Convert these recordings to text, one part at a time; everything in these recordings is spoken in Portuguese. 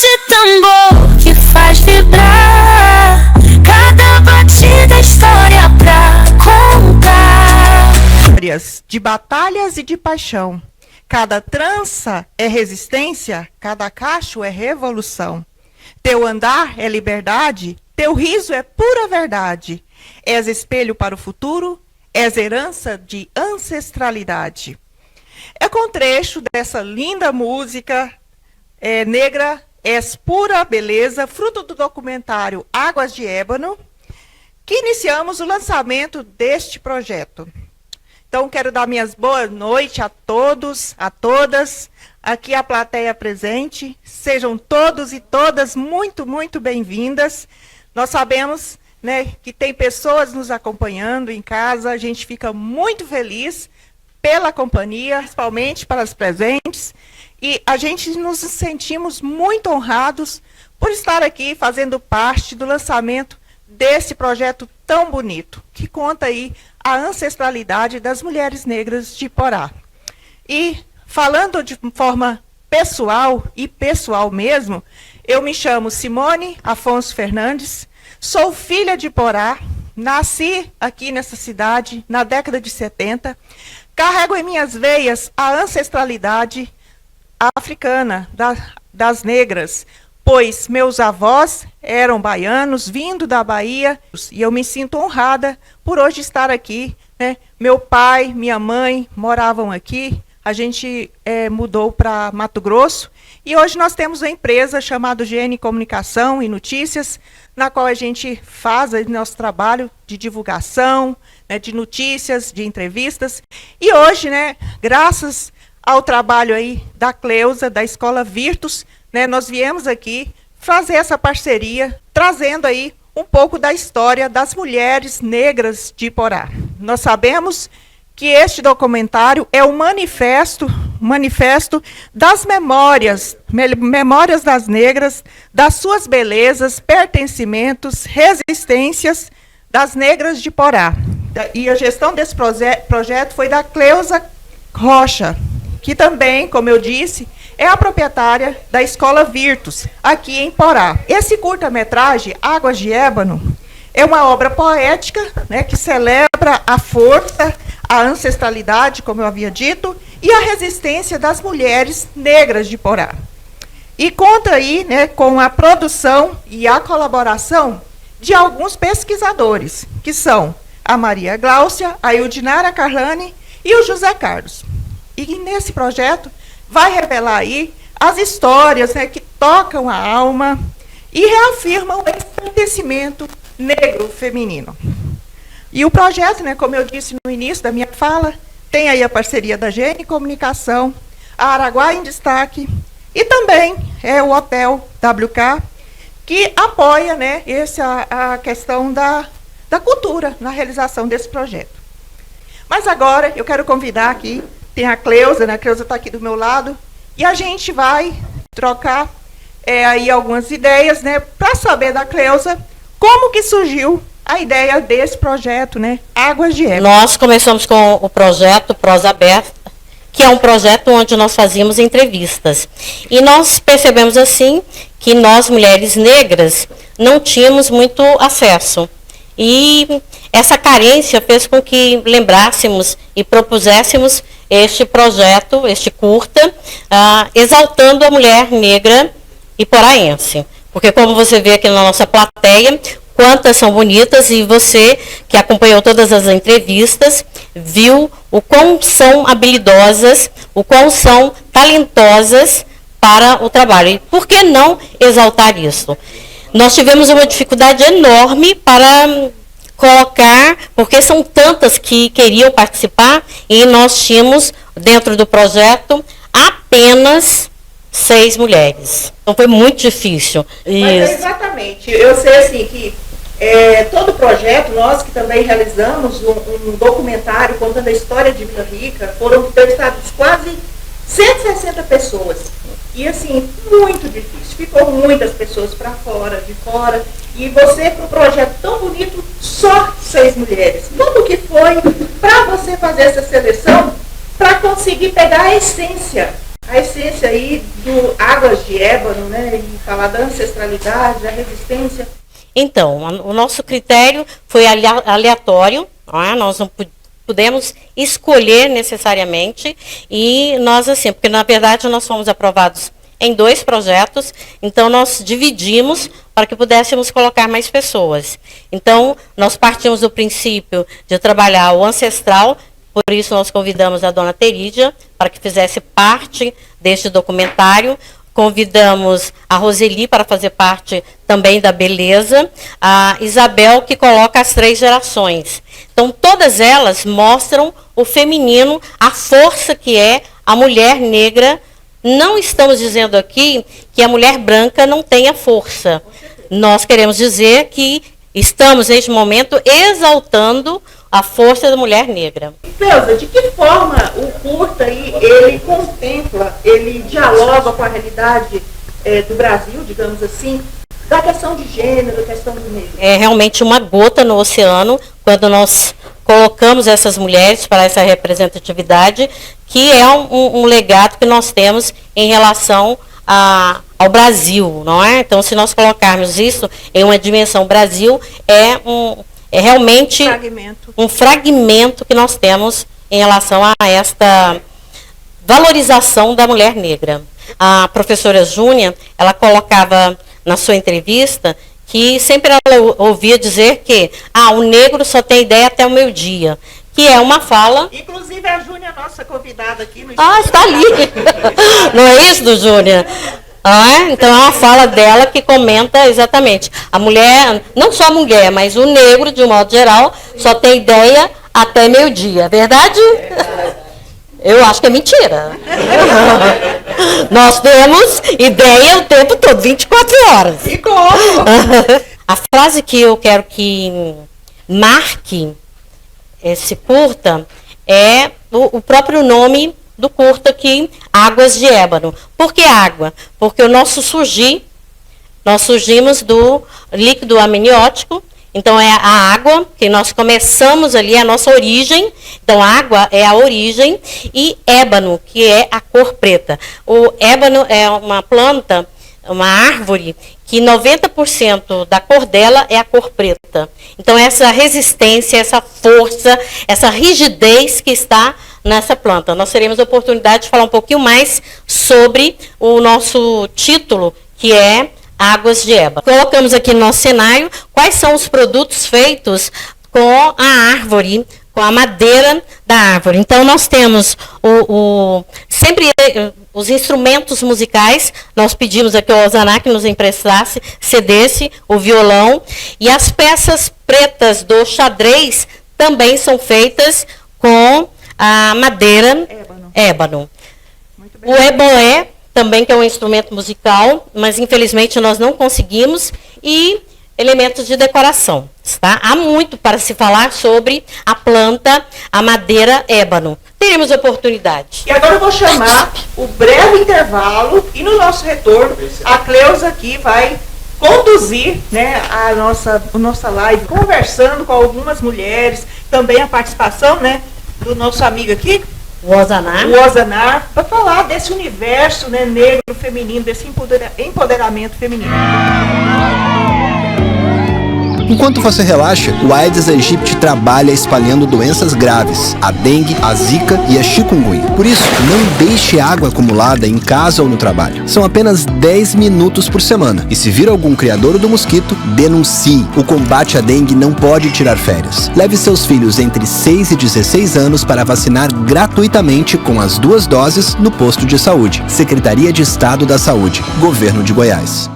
de tambor que faz vibrar cada batida, história pra contar. De batalhas e de paixão. Cada trança é resistência, cada cacho é revolução. Teu andar é liberdade, teu riso é pura verdade. És espelho para o futuro, és herança de ancestralidade. É com trecho dessa linda música, Negra, és pura beleza, fruto do documentário Águas de Ébano, que iniciamos o lançamento deste projeto. Então, quero dar minhas boas noites a todos, a todas, aqui a plateia presente. Sejam todos e todas muito, muito bem-vindas. Nós sabemos, né, que tem pessoas nos acompanhando em casa. A gente fica muito feliz pela companhia, principalmente para as presentes. E a gente nos sentimos muito honrados por estar aqui fazendo parte do lançamento desse projeto tão bonito, que conta aí a ancestralidade das mulheres negras de Iporá. E falando de forma pessoal e pessoal mesmo, eu me chamo Simone Afonso Fernandes, sou filha de Iporá, nasci aqui nessa cidade na década de 70, carrego em minhas veias a ancestralidade africana das negras, pois meus avós eram baianos, vindo da Bahia, e eu me sinto honrada por hoje estar aqui, né? Meu pai, minha mãe moravam aqui, a gente mudou para Mato Grosso, e hoje nós temos uma empresa chamada GN Comunicação e Notícias, na qual a gente faz nosso trabalho de divulgação, né, de notícias, de entrevistas, e hoje, né, graças ao trabalho aí da Cleusa, da Escola Virtus, né, nós viemos aqui fazer essa parceria, trazendo aí um pouco da história das mulheres negras de Iporá. Nós sabemos que este documentário é um manifesto das memórias das negras, das suas belezas, pertencimentos, resistências das negras de Iporá. E a gestão desse projeto foi da Cleusa Rocha, que também, como eu disse, é a proprietária da Escola Virtus, aqui em Iporá. Esse curta-metragem, Águas de Ébano, é uma obra poética, né, que celebra a força, a ancestralidade, como eu havia dito, e a resistência das mulheres negras de Iporá. E conta aí, né, com a produção e a colaboração de alguns pesquisadores, que são a Maria Gláucia, a Ildinara Carlani e o José Carlos. E nesse projeto vai revelar aí as histórias, né, que tocam a alma e reafirmam esse pertencimento negro feminino. E o projeto, né, como eu disse no início da minha fala, tem aí a parceria da GN Comunicação, a Araguá em Destaque e também o Hotel WK, que apoia, né, a questão da cultura na realização desse projeto. Mas agora eu quero convidar aqui, tem a Cleusa, né? A Cleusa está aqui do meu lado, e a gente vai trocar aí algumas ideias, né, para saber da Cleusa como que surgiu a ideia desse projeto, né, Águas de Ébano. Nós começamos com o projeto Prosa Aberta, que é um projeto onde nós fazíamos entrevistas. E nós percebemos assim que nós, mulheres negras, não tínhamos muito acesso. E essa carência fez com que lembrássemos e propuséssemos este projeto, este curta, exaltando a mulher negra iporaense. Porque como você vê aqui na nossa plateia, quantas são bonitas, e você que acompanhou todas as entrevistas, viu o quão são habilidosas, o quão são talentosas para o trabalho. E por que não exaltar isso? Nós tivemos uma dificuldade enorme para colocar, porque são tantas que queriam participar, e nós tínhamos, dentro do projeto, apenas 6 mulheres. Então foi muito difícil. Mas, exatamente. Eu sei assim que todo o projeto, nós que também realizamos um documentário contando a história de Vila Rica, foram entrevistadas quase 160 pessoas. E assim, muito difícil. Ficou muitas pessoas para fora, de fora. E você, para um projeto tão bonito, só 6 mulheres. Como que foi para você fazer essa seleção para conseguir pegar a essência a essência aí do Águas de Ébano, né? E falar da ancestralidade, da resistência. Então, o nosso critério foi aleatório, não é? Nós não pudemos escolher necessariamente, e nós assim, porque na verdade nós fomos aprovados em 2 projetos, então nós dividimos para que pudéssemos colocar mais pessoas. Então, nós partimos do princípio de trabalhar o ancestral, por isso nós convidamos a dona Terídia para que fizesse parte deste documentário. Convidamos a Roseli para fazer parte também da beleza, a Isabel, que coloca as 3 gerações. Então, todas elas mostram o feminino, a força que é a mulher negra. Não estamos dizendo aqui que a mulher branca não tenha força. Nós queremos dizer que estamos, neste momento, exaltando a força da mulher negra. Cleusa, de que forma o curta aí, ele contempla, ele dialoga com a realidade do Brasil, digamos assim, da questão de gênero, da questão do negro? É realmente uma gota no oceano, quando nós colocamos essas mulheres para essa representatividade, que é um legado que nós temos em relação ao Brasil, não é? Então, se nós colocarmos isso em uma dimensão Brasil, é realmente um fragmento que nós temos em relação a esta valorização da mulher negra. A professora Júnia, ela colocava na sua entrevista que sempre ela ouvia dizer que o negro só tem ideia até o meio-dia, que é uma fala... Inclusive a Júnia, nossa convidada aqui no está ali. Não é isso, Júnia? Então é uma fala dela que comenta exatamente. A mulher, não só a mulher, mas o negro, de um modo geral, só tem ideia até meio-dia. É verdade? Eu acho que é mentira. Nós temos ideia o tempo todo, 24 horas. E como? A frase que eu quero que marque esse curta é o próprio nome do curta aqui, Águas de Ébano. Por que água? Porque nós surgimos do líquido amniótico, então é a água, que nós começamos ali, a nossa origem, então água é a origem, e ébano, que é a cor preta. O ébano é uma planta, uma árvore, que 90% da cor dela é a cor preta. Então essa resistência, essa força, essa rigidez que está nessa planta. Nós teremos a oportunidade de falar um pouquinho mais sobre o nosso título, que é Águas de Ébano. Colocamos aqui no nosso cenário quais são os produtos feitos com a árvore, com a madeira da árvore. Então, nós temos sempre os instrumentos musicais. Nós pedimos aqui ao Osaná que nos emprestasse, cedesse o violão. E as peças pretas do xadrez também são feitas com a madeira ébano. O eboé também, que é um instrumento musical, mas infelizmente nós não conseguimos, e elementos de decoração. Tá? Há muito para se falar sobre a planta, a madeira ébano. Teremos oportunidade. E agora eu vou chamar o breve intervalo, e no nosso retorno, a Cleusa aqui vai conduzir, né, a nossa live, conversando com algumas mulheres, também a participação, né, do nosso amigo aqui, o Osanar, para falar desse universo, né, negro feminino, desse empoderamento feminino. Enquanto você relaxa, o Aedes aegypti trabalha espalhando doenças graves, a dengue, a zika e a chikungunya. Por isso, não deixe água acumulada em casa ou no trabalho. São apenas 10 minutos por semana. E se vir algum criador do mosquito, denuncie. O combate à dengue não pode tirar férias. Leve seus filhos entre 6 e 16 anos para vacinar gratuitamente com as 2 doses no posto de saúde. Secretaria de Estado da Saúde, Governo de Goiás.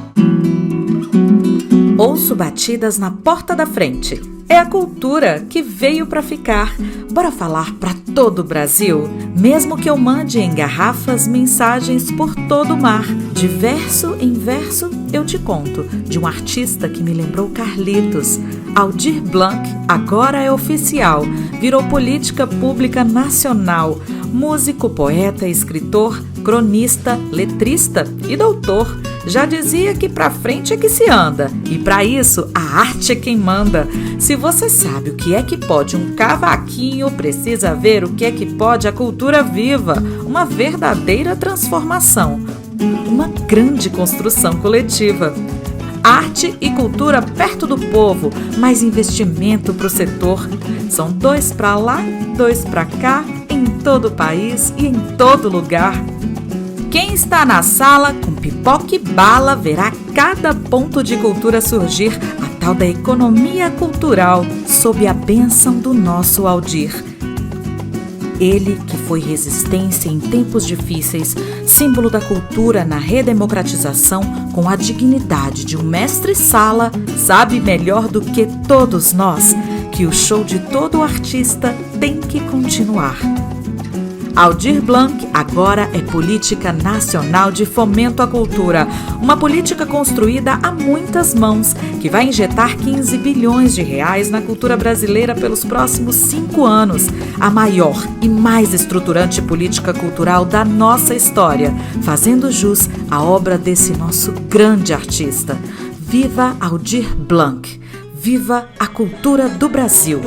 Ouço batidas na porta da frente. É a cultura que veio para ficar. Bora falar para todo o Brasil? Mesmo que eu mande em garrafas mensagens por todo o mar. De verso em verso eu te conto de um artista que me lembrou Carlitos. Aldir Blanc agora é oficial. Virou política pública nacional. Músico, poeta, escritor, cronista, letrista e doutor. Já dizia que pra frente é que se anda, e pra isso a arte é quem manda. Se você sabe o que é que pode um cavaquinho, precisa ver o que é que pode a cultura viva. Uma verdadeira transformação, uma grande construção coletiva. Arte e cultura perto do povo, mais investimento para o setor. São 2 para lá, 2 para cá, em todo o país e em todo lugar. Quem está na sala com pipoca e bala verá cada ponto de cultura surgir, a tal da economia cultural, sob a bênção do nosso Aldir. Ele que foi resistência em tempos difíceis, símbolo da cultura na redemocratização, com a dignidade de um mestre-sala, sabe melhor do que todos nós que o show de todo artista tem que continuar. Aldir Blanc agora é Política Nacional de Fomento à Cultura, uma política construída a muitas mãos, que vai injetar 15 bilhões de reais na cultura brasileira pelos próximos 5 anos, a maior e mais estruturante política cultural da nossa história, fazendo jus à obra desse nosso grande artista. Viva Aldir Blanc! Viva a cultura do Brasil!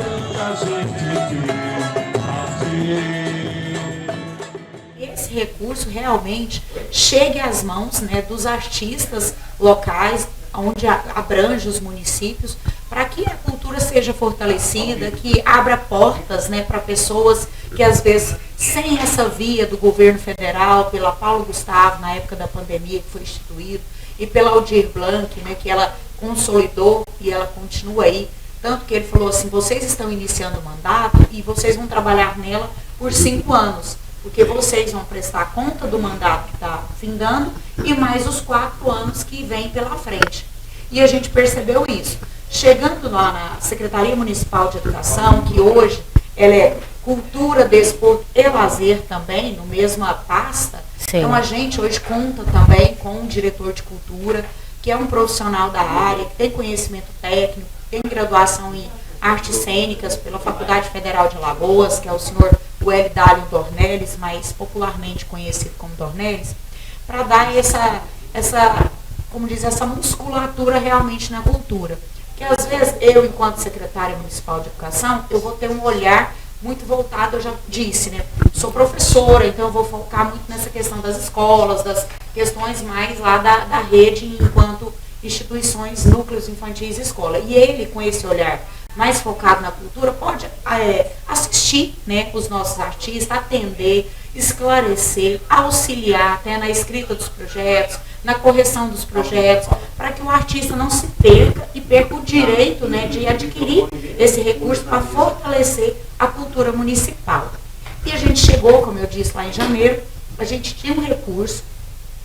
Esse recurso realmente chegue às mãos, né, dos artistas locais, onde abrange os municípios, para que a cultura seja fortalecida, que abra portas, né, para pessoas que às vezes, sem essa via do governo federal, pela Paulo Gustavo, na época da pandemia que foi instituído, e pela Aldir Blanc, né, que ela consolidou e ela continua aí, tanto que ele falou assim, vocês estão iniciando o mandato e vocês vão trabalhar nela por 5 anos. Porque vocês vão prestar conta do mandato que está findando e mais os 4 anos que vêm pela frente. E a gente percebeu isso. Chegando lá na Secretaria Municipal de Educação, que hoje ela é Cultura, Desporto e Lazer também, no mesma pasta. Sim. Então a gente hoje conta também com um diretor de cultura, que é um profissional da área, que tem conhecimento técnico, tem graduação em artes cênicas pela Faculdade Federal de Alagoas, que é o senhor Wélio Dornelles, mais popularmente conhecido como Dornelles, para dar essa musculatura realmente na cultura. Que às vezes eu, enquanto secretária municipal de educação, eu vou ter um olhar muito voltado, eu já disse, né? Sou professora, então eu vou focar muito nessa questão das escolas, das questões mais lá da rede enquanto instituições, núcleos infantis e escola. E ele, com esse olhar mais focado na cultura, pode assistir, né, os nossos artistas, atender, esclarecer, auxiliar até na escrita dos projetos, na correção dos projetos, para que o artista não se perca e perca o direito, né, de adquirir esse recurso para fortalecer a cultura municipal. E a gente chegou, como eu disse lá em janeiro, a gente tinha um recurso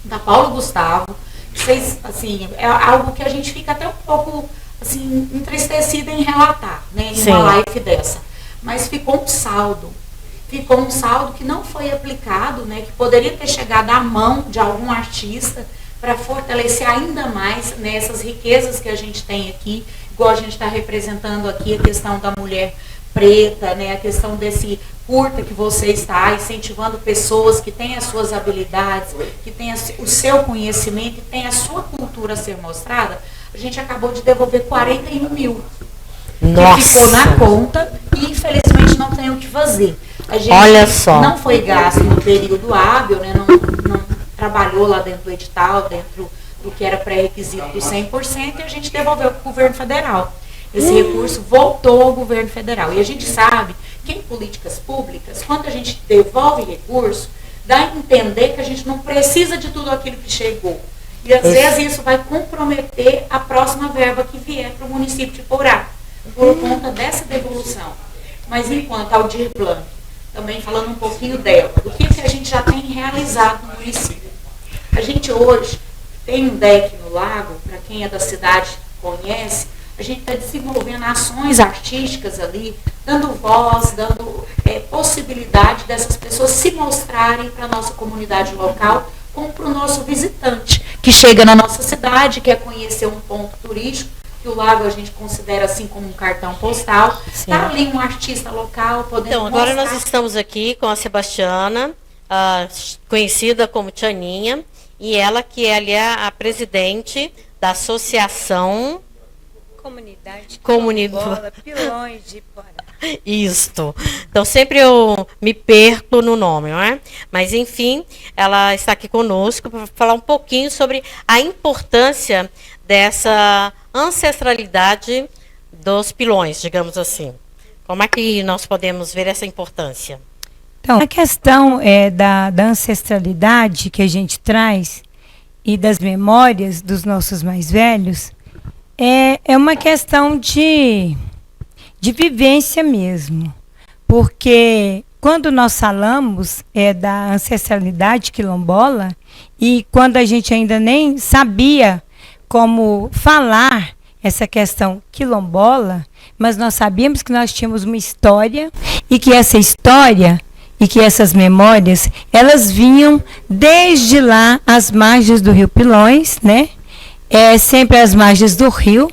da Paulo Gustavo, que fez, assim, é algo que a gente fica até um pouco assim, entristecida em relatar, né, em uma live dessa. Mas ficou um saldo que não foi aplicado, né, que poderia ter chegado à mão de algum artista para fortalecer ainda mais, né, essas riquezas que a gente tem aqui, igual a gente está representando aqui a questão da mulher preta, né, a questão desse curta que você está incentivando pessoas que têm as suas habilidades, que têm o seu conhecimento e têm a sua cultura a ser mostrada. A gente acabou de devolver 41 mil. Nossa. Que ficou na conta e infelizmente não tem o que fazer. A gente Olha só. Não foi gasto no período hábil, né, não trabalhou lá dentro do edital, dentro do que era pré-requisito do 100%, e a gente devolveu para o governo federal. Esse recurso voltou ao governo federal. E a gente sabe que em políticas públicas, quando a gente devolve recurso, dá a entender que a gente não precisa de tudo aquilo que chegou. E às vezes isso vai comprometer a próxima verba que vier para o município de Porá, por conta dessa devolução. Mas enquanto Aldir Blanc, também falando um pouquinho dela, do que a gente já tem realizado no município. A gente hoje tem um deck no lago, para quem é da cidade conhece, a gente está desenvolvendo ações artísticas ali, dando voz, dando possibilidade dessas pessoas se mostrarem para a nossa comunidade local, como para o nosso visitante, que chega na nossa cidade, quer conhecer um ponto turístico, que o lago a gente considera assim como um cartão postal. Está ali um artista local podendo Então, agora mostrar. nós estamos aqui com a Sebastiana, conhecida como Tianinha, e ela que é ali a presidente da Associação Comunidade Bola, Pilões de Porá. Isto. Então sempre eu me perco no nome, não é? Mas enfim, ela está aqui conosco para falar um pouquinho sobre a importância dessa ancestralidade dos pilões, digamos assim. Como é que nós podemos ver essa importância? Então, a questão da ancestralidade que a gente traz e das memórias dos nossos mais velhos é uma questão de vivência mesmo. Porque quando nós falamos da ancestralidade quilombola, e quando a gente ainda nem sabia como falar essa questão quilombola, mas nós sabíamos que nós tínhamos uma história e que essa história e que essas memórias, elas vinham desde lá às margens do Rio Pilões, né? Sempre às margens do Rio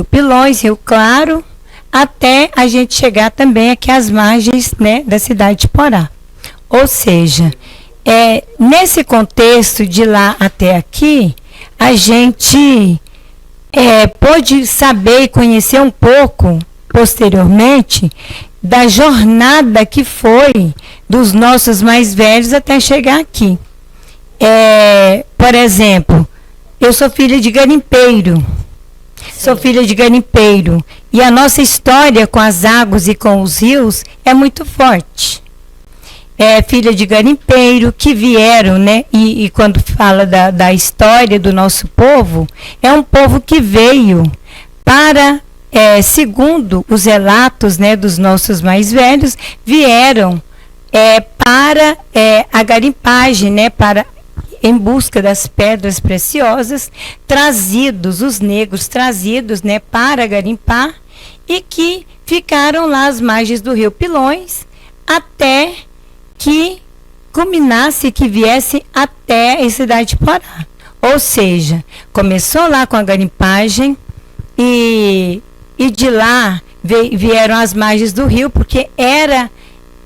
Pilões, Rio Claro, até a gente chegar também aqui às margens, né, da cidade de Porá. Ou seja, nesse contexto de lá até aqui, a gente pôde saber e conhecer um pouco, posteriormente, da jornada que foi dos nossos mais velhos até chegar aqui. Por exemplo, eu sou filha de garimpeiro. Sou filha de garimpeiro. E a nossa história com as águas e com os rios é muito forte. Filha de garimpeiro que vieram, né? E quando fala da história do nosso povo, é um povo que veio para, segundo os relatos, né, dos nossos mais velhos, vieram para a garimpagem, né, em busca das pedras preciosas, os negros trazidos, né, para garimpar, e que ficaram lá às margens do Rio Pilões, até que culminasse, que viesse até a cidade de Porá. Ou seja, começou lá com a garimpagem, e de lá vieram às margens do rio, porque era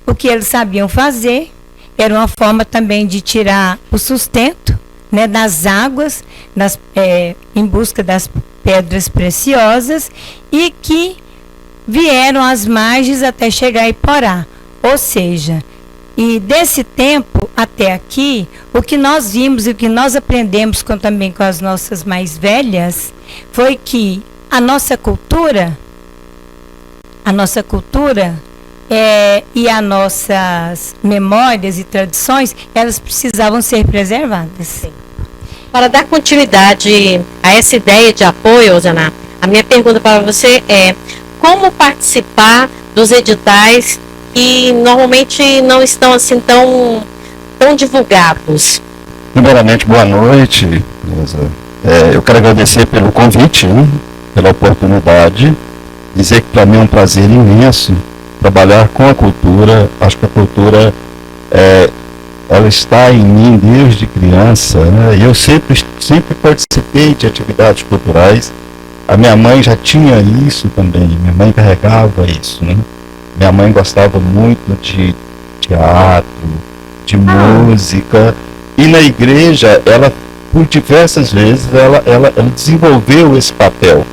o que eles sabiam fazer, era uma forma também de tirar o sustento, né, das águas, em busca das pedras preciosas, e que vieram às margens até chegar a Iporá. Ou seja, e desse tempo até aqui, o que nós vimos e o que nós aprendemos também com as nossas mais velhas, foi que a nossa cultura e as nossas memórias e tradições, elas precisavam ser preservadas. Sim. Para dar continuidade a essa ideia de apoio, Rosana, a minha pergunta para você é: como participar dos editais que normalmente não estão assim tão divulgados? Primeiramente, boa noite, Rosa. Eu quero agradecer pelo convite, né, pela oportunidade, dizer que para mim é um prazer imenso trabalhar com a cultura. Acho que a cultura ela está em mim desde criança, né? E eu sempre participei de atividades culturais. A minha mãe já tinha isso também, minha mãe carregava isso, né? Minha mãe gostava muito de teatro, de música, e na igreja, ela, por diversas vezes, ela desenvolveu esse papel,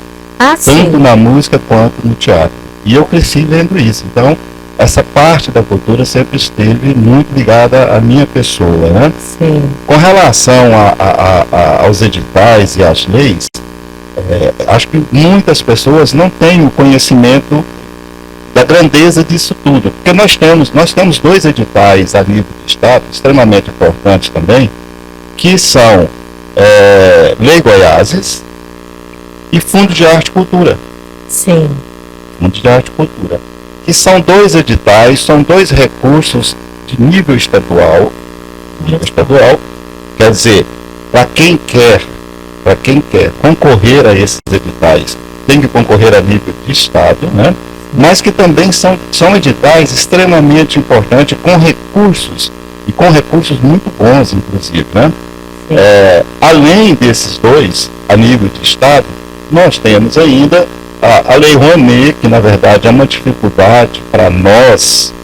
tanto na música quanto no teatro. E eu cresci vendo isso. Então, essa parte da cultura sempre esteve muito ligada à minha pessoa, né? Sim. Com relação aos editais e às leis, acho que muitas pessoas não têm o conhecimento da grandeza disso tudo, porque nós temos dois editais a nível de estado extremamente importantes também, que são Lei Goiáses e Fundo de Arte e Cultura. Sim. Fundo de Arte e Cultura, que são dois editais, são dois recursos de nível estadual, quer dizer, para quem quer concorrer a esses editais, tem que concorrer a nível de estado, né? Mas que também são editais extremamente importantes, com recursos muito bons, inclusive, né? Além desses dois, a nível de estado, nós temos ainda a Lei Rouanet, que na verdade é uma dificuldade para nós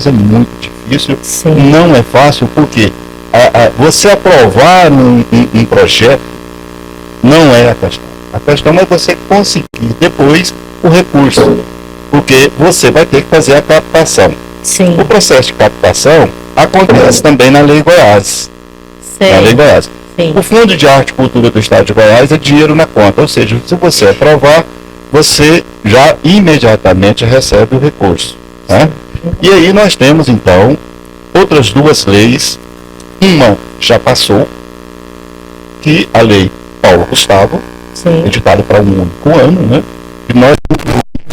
é muito difícil. Sim. Não é fácil, porque você aprovar um projeto não é a questão. A questão é você conseguir depois o recurso, porque você vai ter que fazer a captação. Sim. O processo de captação acontece também na Lei Goiás. Sei. Na Lei Goiás. Sim. O Fundo de Arte e Cultura do Estado de Goiás é dinheiro na conta, ou seja, se você aprovar, você já imediatamente recebe o recurso. Né? E aí nós temos, então, outras duas leis. Uma já passou, que a Lei Paulo Gustavo, editada para um único ano, né? E nós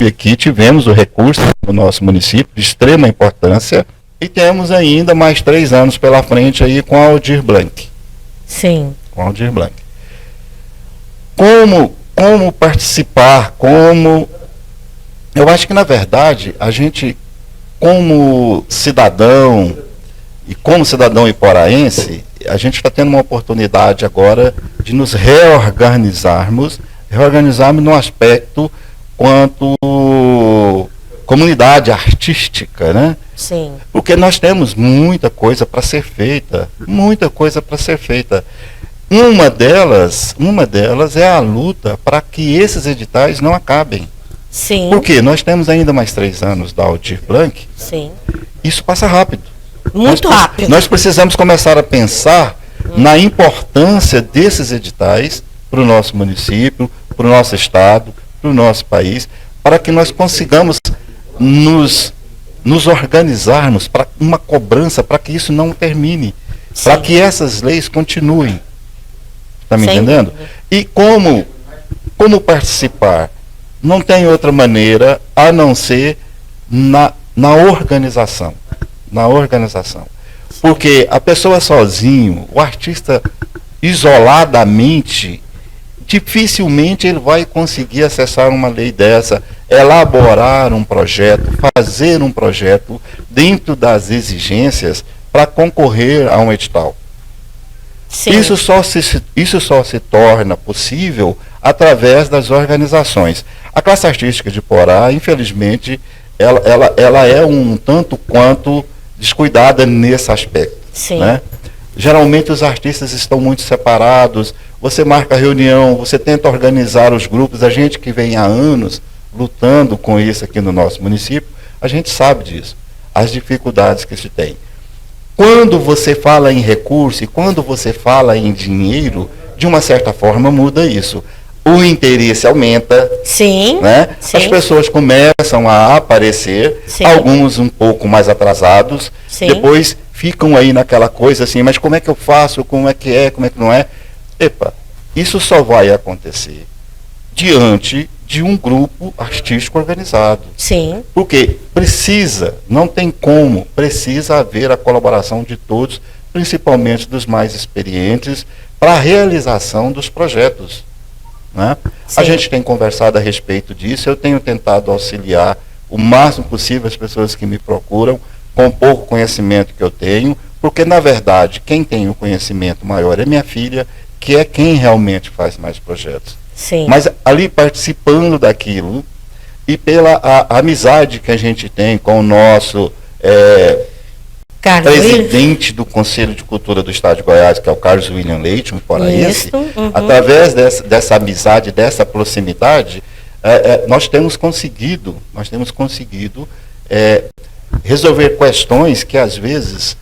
aqui tivemos o recurso no nosso município de extrema importância e temos ainda mais 3 anos pela frente aí com a Aldir Blanc. Sim. Com a Aldir Blanc. Como participar, eu acho que na verdade a gente, como cidadão iporaense, a gente está tendo uma oportunidade agora de nos reorganizarmos no aspecto quanto comunidade artística, né? Sim. Porque nós temos muita coisa para ser feita, Uma delas é a luta para que esses editais não acabem. Sim. Porque nós temos ainda mais 3 anos da Aldir Blanc. Sim. Isso passa rápido. Muito rápido. Nós precisamos começar a pensar na importância desses editais para o nosso município, para o nosso estado, para o nosso país, para que nós consigamos nos organizarmos para uma cobrança, para que isso não termine, para que essas leis continuem. Está me entendendo? E como participar? Não tem outra maneira a não ser na organização. Na organização. Porque a pessoa sozinho, o artista isoladamente, dificilmente ele vai conseguir acessar uma lei dessa, elaborar um projeto, fazer um projeto dentro das exigências para concorrer a um edital. Sim. Isso só se torna possível através das organizações. A classe artística de Porá, infelizmente, ela é um tanto quanto descuidada nesse aspecto. Sim. Né? Geralmente os artistas estão muito separados, você marca reunião, você tenta organizar os grupos, a gente que vem há anos lutando com isso aqui no nosso município, a gente sabe disso, as dificuldades que se tem. Quando você fala em recurso e quando você fala em dinheiro, de uma certa forma muda isso. O interesse aumenta. Sim. Né? Sim. As pessoas começam a aparecer, Sim. alguns um pouco mais atrasados, Sim. depois ficam aí naquela coisa assim, mas como é que eu faço, como é que não é? Epa, isso só vai acontecer diante de um grupo artístico organizado. Sim. Porque não tem como, precisa haver a colaboração de todos, principalmente dos mais experientes, para a realização dos projetos. Né? A gente tem conversado a respeito disso, eu tenho tentado auxiliar o máximo possível as pessoas que me procuram, com pouco conhecimento que eu tenho, porque na verdade quem tem o conhecimento maior é minha filha, que é quem realmente faz mais projetos. Sim. Mas ali participando daquilo, e pela amizade que a gente tem com o nosso presidente do Conselho de Cultura do Estado de Goiás, que é o Carlos William Leite, um poraense, através dessa amizade, dessa proximidade, nós temos conseguido resolver questões que às vezes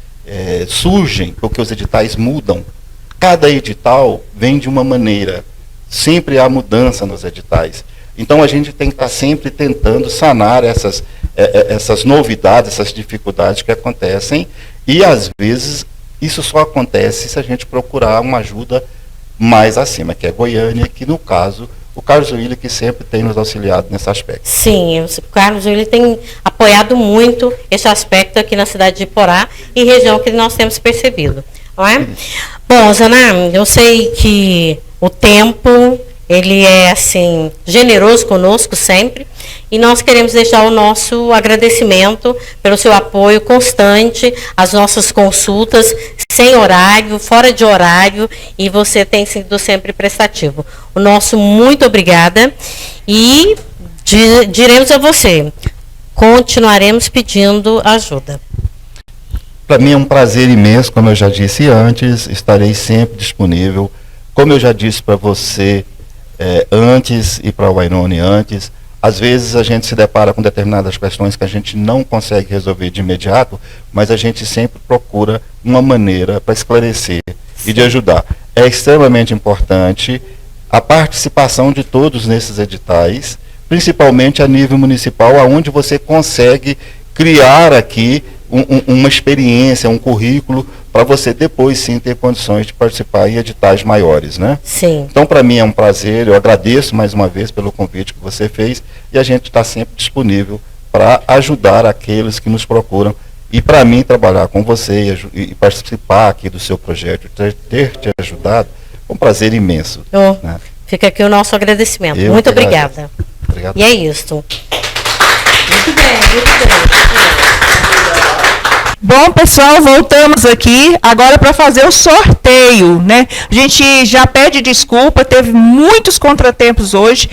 surgem, porque os editais mudam. Cada edital vem de uma maneira, sempre há mudança nos editais. Então a gente tem que estar sempre tentando sanar essas novidades, essas dificuldades que acontecem, e às vezes isso só acontece se a gente procurar uma ajuda mais acima, que é Goiânia, que no caso o Carlos William que sempre tem nos auxiliado nesse aspecto. Sim, o Carlos William tem apoiado muito esse aspecto aqui na cidade de Porá e região que nós temos percebido. Não é? Bom, Zaná, eu sei que o tempo, ele é assim, generoso conosco sempre, e nós queremos deixar o nosso agradecimento pelo seu apoio constante às nossas consultas, sem horário, fora de horário, e você tem sido sempre prestativo. O nosso muito obrigada, e diremos a você, continuaremos pedindo ajuda. Para mim é um prazer imenso, como eu já disse antes, estarei sempre disponível. Como eu já disse para você antes e para o Airone antes, às vezes a gente se depara com determinadas questões que a gente não consegue resolver de imediato, mas a gente sempre procura uma maneira para esclarecer e de ajudar. É extremamente importante a participação de todos nesses editais, principalmente a nível municipal, onde você consegue criar aqui uma experiência, um currículo, para você depois sim ter condições de participar em editais maiores, né? Sim. Então, para mim é um prazer, eu agradeço mais uma vez pelo convite que você fez, e a gente está sempre disponível para ajudar aqueles que nos procuram. E para mim, trabalhar com você e participar aqui do seu projeto, ter te ajudado, é um prazer imenso. Né? Fica aqui o nosso agradecimento. Muito obrigada. Obrigado. E é isso. Muito bem, muito bem. Bom, pessoal, voltamos aqui agora para fazer o sorteio, né? A gente já pede desculpa, teve muitos contratempos hoje.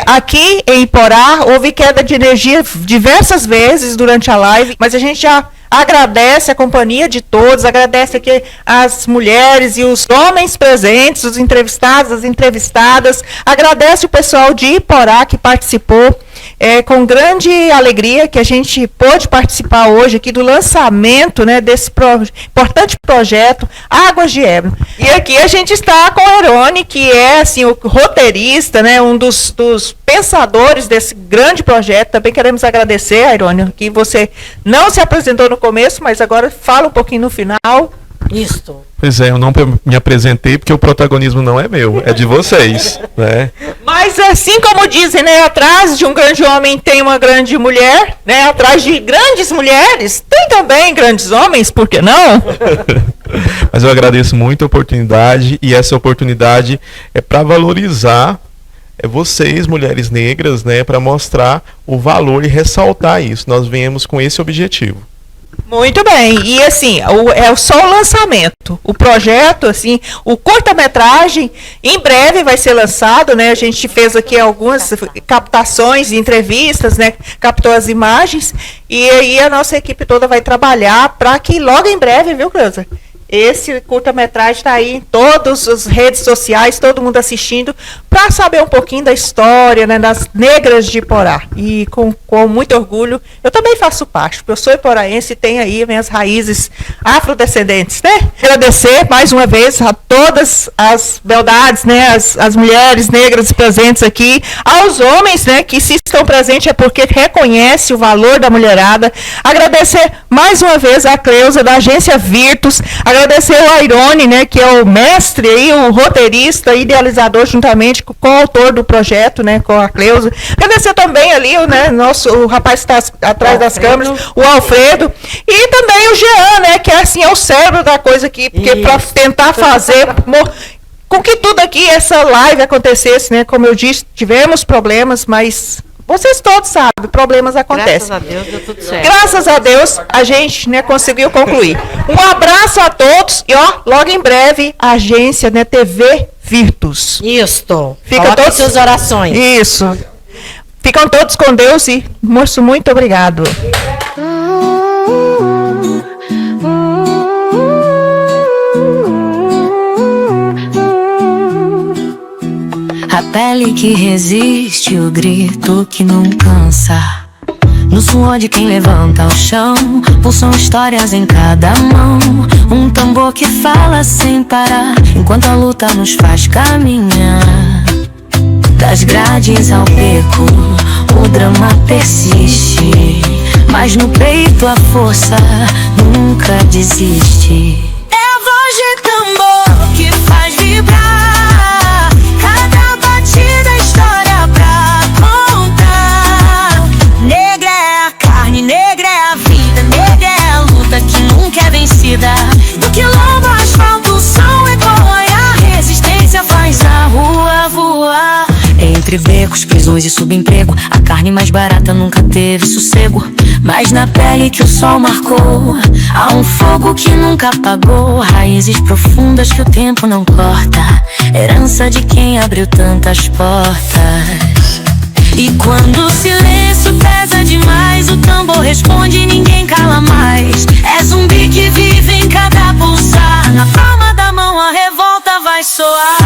Aqui em Iporá, houve queda de energia diversas vezes durante a live, mas a gente já agradece a companhia de todos, agradece aqui as mulheres e os homens presentes, os entrevistados, as entrevistadas, agradece o pessoal de Iporá que participou. Com grande alegria que a gente pôde participar hoje aqui do lançamento, né, desse importante projeto Águas de Ébano. E aqui a gente está com o Airone, que é assim, o roteirista, né, um dos pensadores desse grande projeto. Também queremos agradecer, Airone, que você não se apresentou no começo, mas agora fala um pouquinho no final. Isso. Pois é, eu não me apresentei porque o protagonismo não é meu, é de vocês, né? Mas assim como dizem, né, atrás de um grande homem tem uma grande mulher, né? Atrás de grandes mulheres tem também grandes homens, por que não? Mas eu agradeço muito a oportunidade, e essa oportunidade é para valorizar vocês, mulheres negras, né, para mostrar o valor e ressaltar isso. Nós viemos com esse objetivo. Muito bem, e assim, é só o lançamento, o projeto, assim, o curta-metragem, em breve vai ser lançado, né, a gente fez aqui algumas captações, entrevistas, né, captou as imagens, e aí a nossa equipe toda vai trabalhar para que logo em breve, viu, Cleusa? Esse curta-metragem está aí em todas as redes sociais, todo mundo assistindo, para saber um pouquinho da história, né, das negras de Iporá. E com muito orgulho, eu também faço parte, porque eu sou iporaense e tenho aí minhas raízes afrodescendentes, né? Agradecer mais uma vez a todas as beldades, né, as mulheres negras presentes aqui, aos homens, né, que se estão presentes é porque reconhecem o valor da mulherada. Agradecer mais uma vez a Cleusa, da agência Virtus, agradecer o Airone, né, que é o mestre aí, o roteirista, idealizador, juntamente com o autor do projeto, né, com a Cleusa. Agradecer também ali o rapaz que está atrás das câmeras, o Alfredo, e também o Jean, né, que assim, é o cérebro da coisa aqui, porque para tentar fazer com que tudo aqui, essa live acontecesse, né, como eu disse, tivemos problemas, mas vocês todos sabem, problemas acontecem. Graças a Deus deu tudo certo. Graças a Deus a gente, né, conseguiu concluir. Um abraço a todos e logo em breve a agência, né, TV Virtus. Isso. Ficam todos suas orações. Isso. Ficam todos com Deus e moço, muito obrigado. A pele que resiste, o grito que não cansa. No suor de quem levanta o chão, pulsam histórias em cada mão. Um tambor que fala sem parar, enquanto a luta nos faz caminhar. Das grades ao beco, o drama persiste, mas no peito a força nunca desiste. É a voz de tambor que faz vibrar cada batida, história pra contar. Negra é a carne, negra é a vida, negra é a luta que nunca é vencida. Do quilombo ao asfalto, o som ecoa e a resistência faz a rua voar. Entre becos, prisões e subemprego, a carne mais barata nunca teve sossego. Mas na pele que o sol marcou, há um fogo que nunca apagou. Raízes profundas que o tempo não corta, herança de quem abriu tantas portas. E quando o silêncio pesa demais, o tambor responde e ninguém cala mais. É zumbi que vive em cada pulsar, na palma da mão a revolta vai soar.